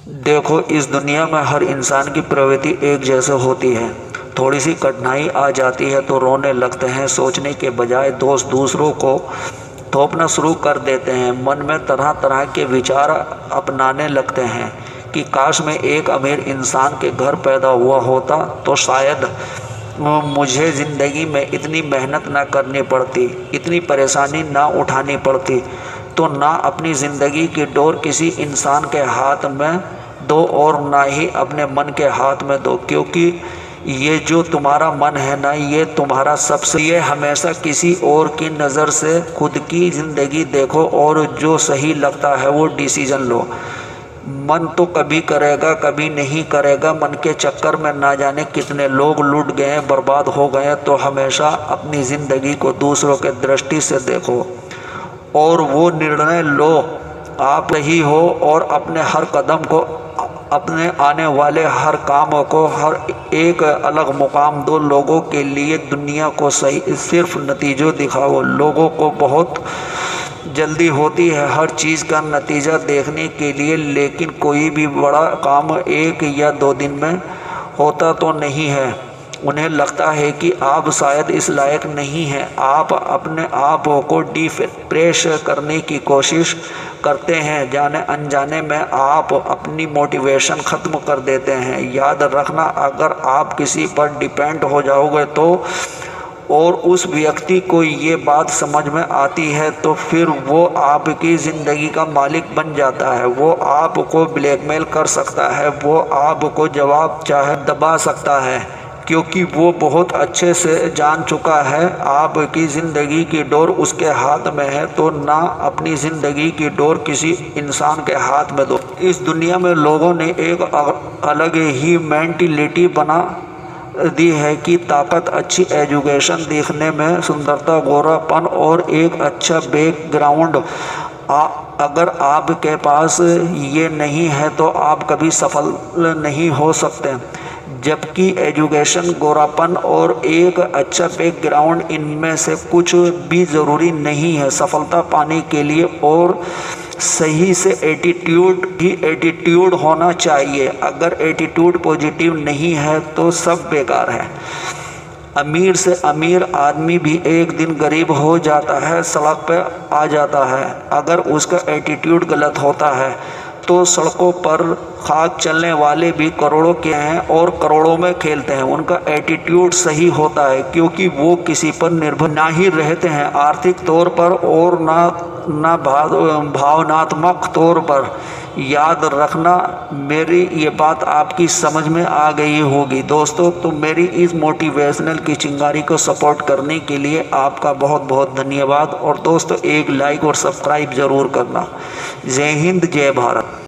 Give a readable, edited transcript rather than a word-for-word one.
देखो, इस दुनिया में हर इंसान की प्रवृत्ति एक जैसे होती है। थोड़ी सी कठिनाई आ जाती है तो रोने लगते हैं, सोचने के बजाय दोष दूसरों को थोपना शुरू कर देते हैं, मन में तरह तरह के विचार अपनाने लगते हैं कि काश मैं एक अमीर इंसान के घर पैदा हुआ होता तो शायद मुझे ज़िंदगी में इतनी मेहनत ना करनी पड़ती, इतनी परेशानी ना उठानी पड़ती, तो ना अपनी ज़िंदगी की डोर किसी इंसान के हाथ में दो और ना ही अपने मन के हाथ में दो, क्योंकि ये जो तुम्हारा मन है ना, ये तुम्हारा सबसे, ये हमेशा किसी और की नज़र से खुद की ज़िंदगी देखो और जो सही लगता है वो डिसीज़न लो। मन तो कभी करेगा कभी नहीं करेगा, मन के चक्कर में ना जाने कितने लोग लूट गए, बर्बाद हो गए। तो हमेशा अपनी ज़िंदगी को दूसरों के दृष्टि से देखो और वो निर्णय लो आप ही हो, और अपने हर कदम को, अपने आने वाले हर काम को हर एक अलग मुकाम दो। लोगों के लिए दुनिया को सही सिर्फ नतीजों दिखाओ। लोगों को बहुत जल्दी होती है हर चीज़ का नतीजा देखने के लिए, लेकिन कोई भी बड़ा काम 1 या 2 दिन में होता तो नहीं है। उन्हें लगता है कि आप शायद इस लायक नहीं हैं। आप अपने आप को डिप्रेस करने की कोशिश करते हैं, जाने अनजाने में आप अपनी मोटिवेशन ख़त्म कर देते हैं। याद रखना, अगर आप किसी पर डिपेंड हो जाओगे तो, और उस व्यक्ति को ये बात समझ में आती है, तो फिर वो आपकी ज़िंदगी का मालिक बन जाता है। वो आपको ब्लैकमेल कर सकता है, वो आपको जवाब चाहे दबा सकता है, क्योंकि वो बहुत अच्छे से जान चुका है आपकी ज़िंदगी की डोर उसके हाथ में है। तो ना अपनी ज़िंदगी की डोर किसी इंसान के हाथ में दो। इस दुनिया में लोगों ने एक अलग ही मेंटिलिटी बना दी है कि ताकत, अच्छी एजुकेशन, दिखने में सुंदरता, गोरापन और एक अच्छा बैकग्राउंड, अगर आपके पास ये नहीं है तो आप कभी सफल नहीं हो सकते। जबकि एजुकेशन, गोरापन और एक अच्छा बैकग्राउंड, इनमें से कुछ भी ज़रूरी नहीं है सफलता पाने के लिए। और सही से एटीट्यूड होना चाहिए। अगर एटीट्यूड पॉजिटिव नहीं है तो सब बेकार है। अमीर से अमीर आदमी भी एक दिन गरीब हो जाता है, सड़क पे आ जाता है। अगर उसका एटीट्यूड गलत होता है तो सड़कों पर खाक चलने वाले भी करोड़ों के हैं और करोड़ों में खेलते हैं। उनका एटीट्यूड सही होता है, क्योंकि वो किसी पर निर्भर ना ही रहते हैं आर्थिक तौर पर और ना भावनात्मक तौर पर। याद रखना, मेरी ये बात आपकी समझ में आ गई होगी दोस्तों। तो मेरी इस मोटिवेशनल की चिंगारी को सपोर्ट करने के लिए आपका बहुत बहुत धन्यवाद। और दोस्तों, एक लाइक और सब्सक्राइब ज़रूर करना। जय हिंद, जय भारत।